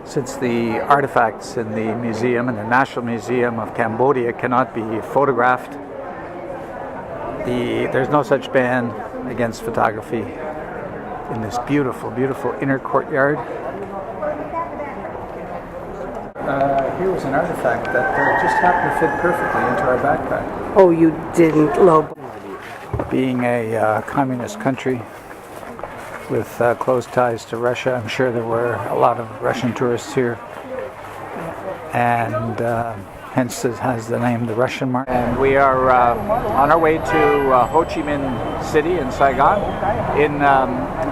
Since the artifacts in the museum and the National Museum of Cambodia cannot be photographed, there's no such ban against photography in this beautiful, beautiful inner courtyard. Here was an artifact that just happened to fit perfectly into our backpack. Oh, you didn't, Lobo. Being a communist country with close ties to Russia, I'm sure there were a lot of Russian tourists here, and hence it has the name the Russian Mark. And we are on our way to Ho Chi Minh City in Saigon, in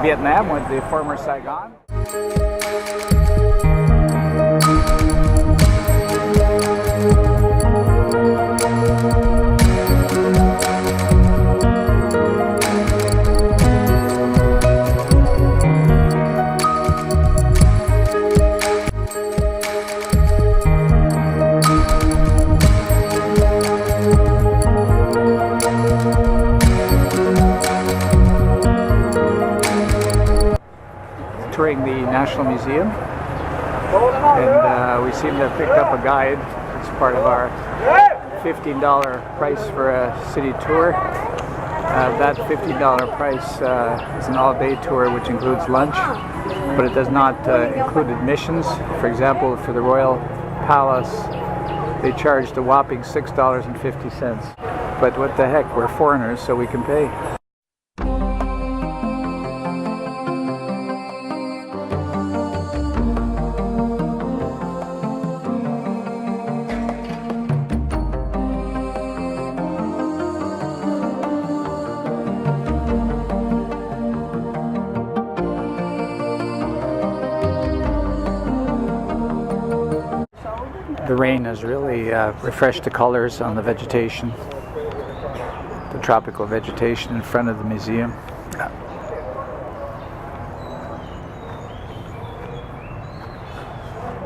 Vietnam, with the former Saigon. Touring the National Museum, and we seem to have picked up a guide. It's part of our $15 price for a city tour. That $15 price is an all-day tour which includes lunch, but it does not include admissions. For example, for the Royal Palace, they charged a whopping $6.50. But what the heck, we're foreigners, so we can pay. The rain has really refreshed the colors on the vegetation, the tropical vegetation in front of the museum.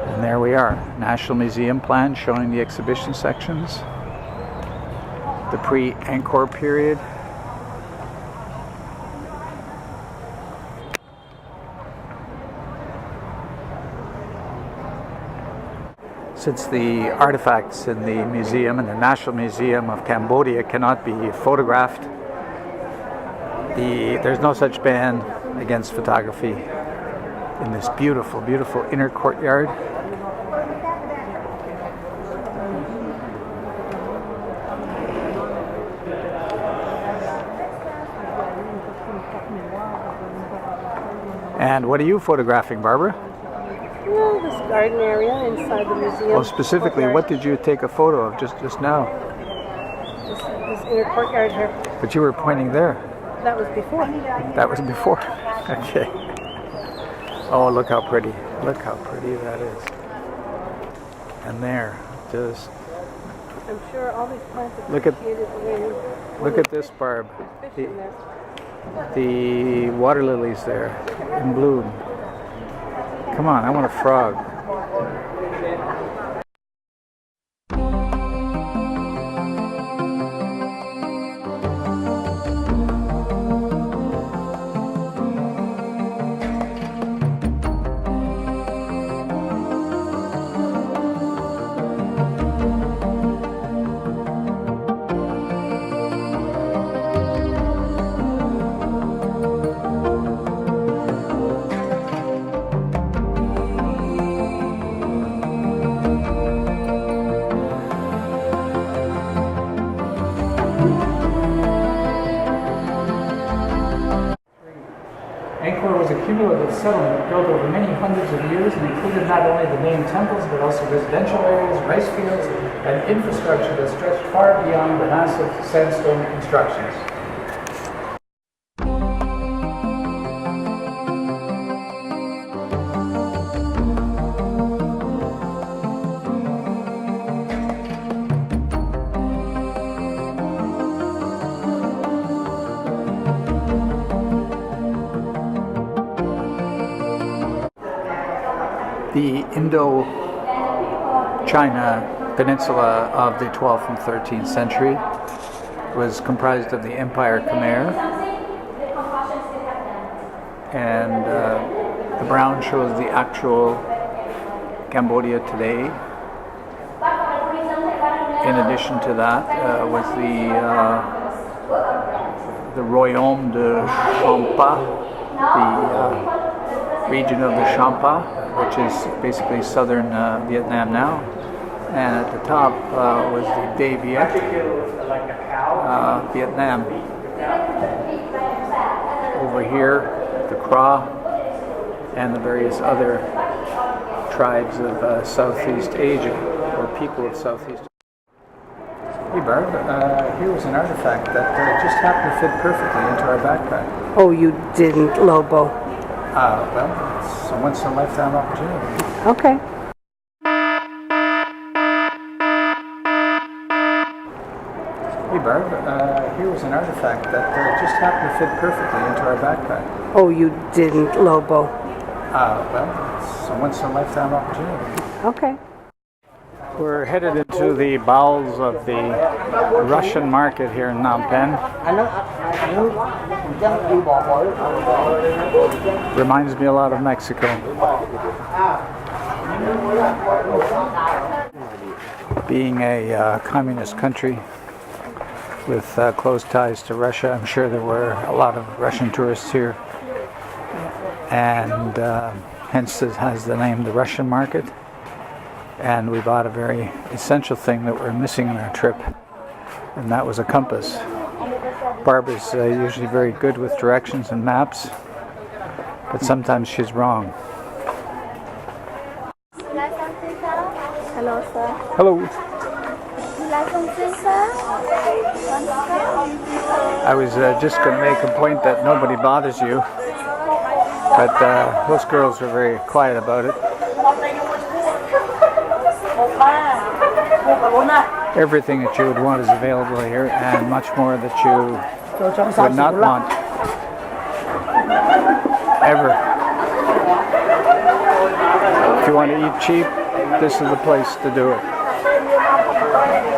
And there we are, National Museum plan showing the exhibition sections, the pre-Angkor period. Since the artifacts in the museum and the National Museum of Cambodia cannot be photographed, there's no such ban against photography in this beautiful, beautiful inner courtyard. And what are you photographing, Barbara? Well, this garden area inside the museum. Well, specifically, what did you take a photo of just now? This inner courtyard here. But you were pointing there. That was before. That was before. Okay. Oh, look how pretty. Look how pretty that is. And there, just... I'm sure all these plants are look at this, Barb. The water lilies there in bloom. Come on, I want a frog. Angkor was a cumulative settlement built over many hundreds of years and included not only the main temples but also residential areas, rice fields, and infrastructure that stretched far beyond the massive sandstone constructions. The Indo-China peninsula of the 12th and 13th century was comprised of the Empire Khmer, and the brown shows the actual Cambodia today. In addition to that was the Royaume de Champa, the region of the Champa, which is basically southern Vietnam now. And at the top was the Dai Viet, Vietnam. Over here, the Kra and the various other tribes of Southeast Asia, or people of Southeast Asia. Hey Barb, here was an artifact that just happened to fit perfectly into our backpack. Oh, you didn't, Lobo. Well, it's a once-in-a-lifetime opportunity. Okay. Hey Barb, here was an artifact that just happened to fit perfectly into our backpack. Oh, you didn't, Lobo. Well, it's a once-in-a-lifetime opportunity. Okay. We're headed into the bowels of the Russian market here in Phnom Penh. Reminds me a lot of Mexico. Being a communist country with close ties to Russia, I'm sure there were a lot of Russian tourists here. And hence it has the name the Russian market. And we bought a very essential thing that we're missing on our trip, and that was a compass. Barb is usually very good with directions and maps, but sometimes she's wrong. Hello, sir. Hello. You like something, sir? I was just going to make a point that nobody bothers you, but most girls are very quiet about it. Everything that you would want is available here, and much more that you would not want ever. If you want to eat cheap, this is the place to do it.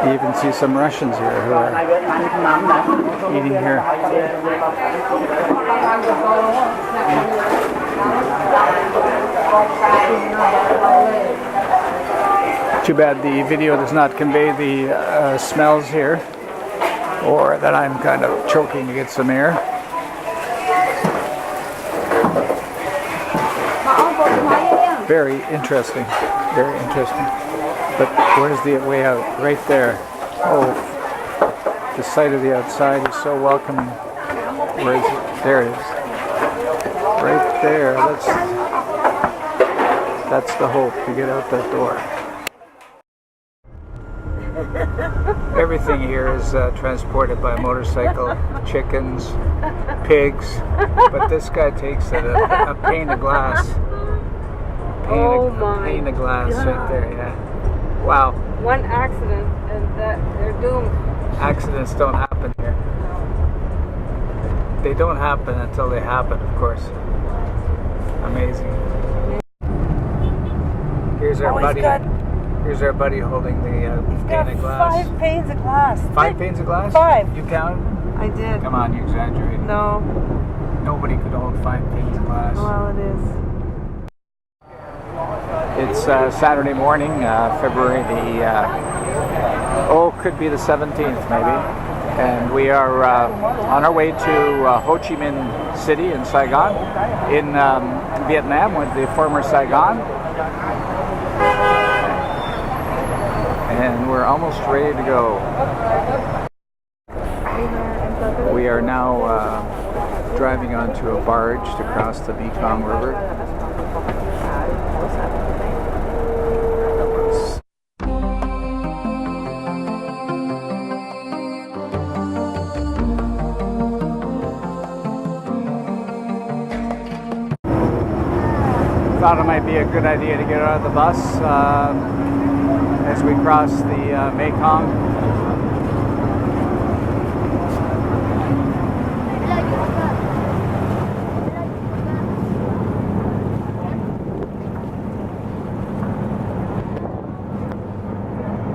You even see some Russians here who are eating here. Too bad the video does not convey the smells here, or that I'm kind of choking to get some air. Very interesting, very interesting. But where's the way out? Right there. Oh, the sight of the outside is so welcoming. Where is it? There it is. Right there. That's the hope, to get out that door. Everything here is transported by motorcycle, chickens, pigs, but this guy takes it, a pane of glass. Pane of glass right there, yeah. Wow. One accident and they're doomed. Accidents don't happen here. They don't happen until they happen, of course. Amazing. Here's our buddy. Here's our buddy holding the pane of glass. 5 panes of glass. 5 panes of glass? 5. You counted? I did. Come on, you exaggerated. No. Nobody could hold 5 panes of glass. Well, it is. It's Saturday morning, February could be the 17th maybe. And we are on our way to Ho Chi Minh City in Saigon, in Vietnam, with the former Saigon. And we're almost ready to go. We are now driving onto a barge to cross the Mekong River. Thought it might be a good idea to get out of the bus as we cross the Mekong.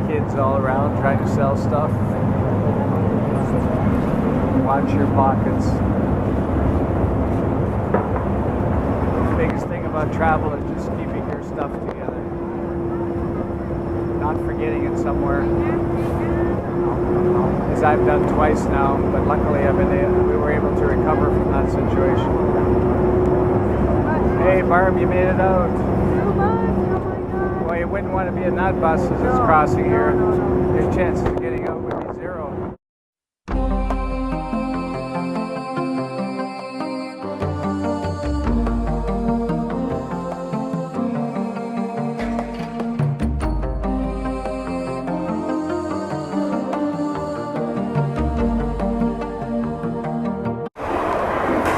Kids all around trying to sell stuff. Watch your pockets. The biggest thing about travel is just keeping your stuff together. not forgetting it somewhere, as I've done twice now, but luckily we were able to recover from that situation. Hey Barb, you made it out. Well, you wouldn't want to be in that bus as it's crossing here. Your chances of getting out would be zero.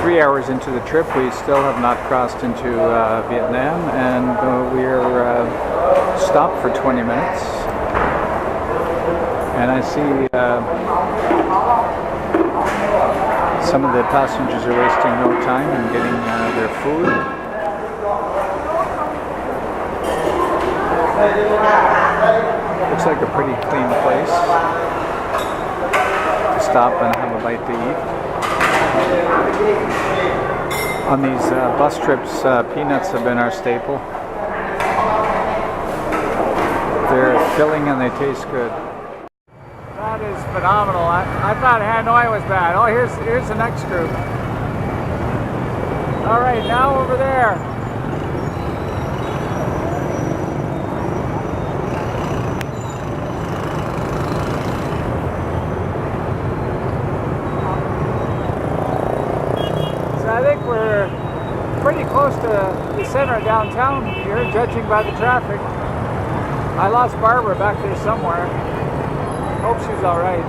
3 hours into the trip, we still have not crossed into Vietnam, and we're stopped for 20 minutes. And I see some of the passengers are wasting no time in getting their food. Looks like a pretty clean place to stop and have a bite to eat. On these bus trips, peanuts have been our staple. They're filling and they taste good. That is phenomenal. I thought Hanoi was bad. Oh, here's the next group. All right, now over there. I think we're pretty close to the center of downtown here, judging by the traffic. I lost Barbara back there somewhere. Hope she's all right.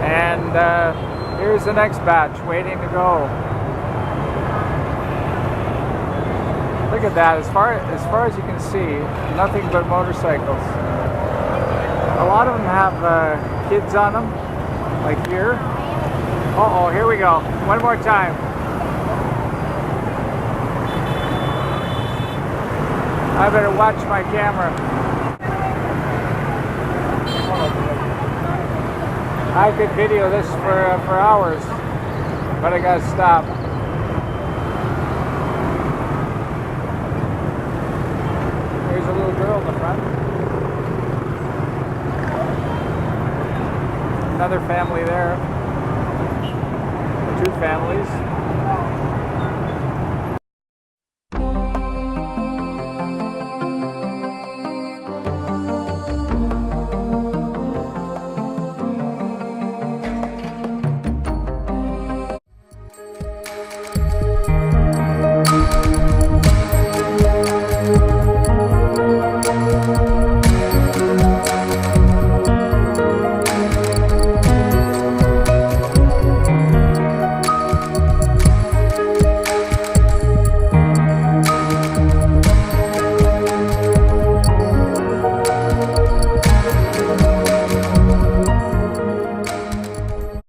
And here's the next batch waiting to go. Look at that. As far as you can see, nothing but motorcycles. A lot of them have kids on them, like here. Uh-oh, here we go. One more time. I better watch my camera. I could video this for hours, but I gotta stop. There's a little girl in the front. Another family there. 2 families.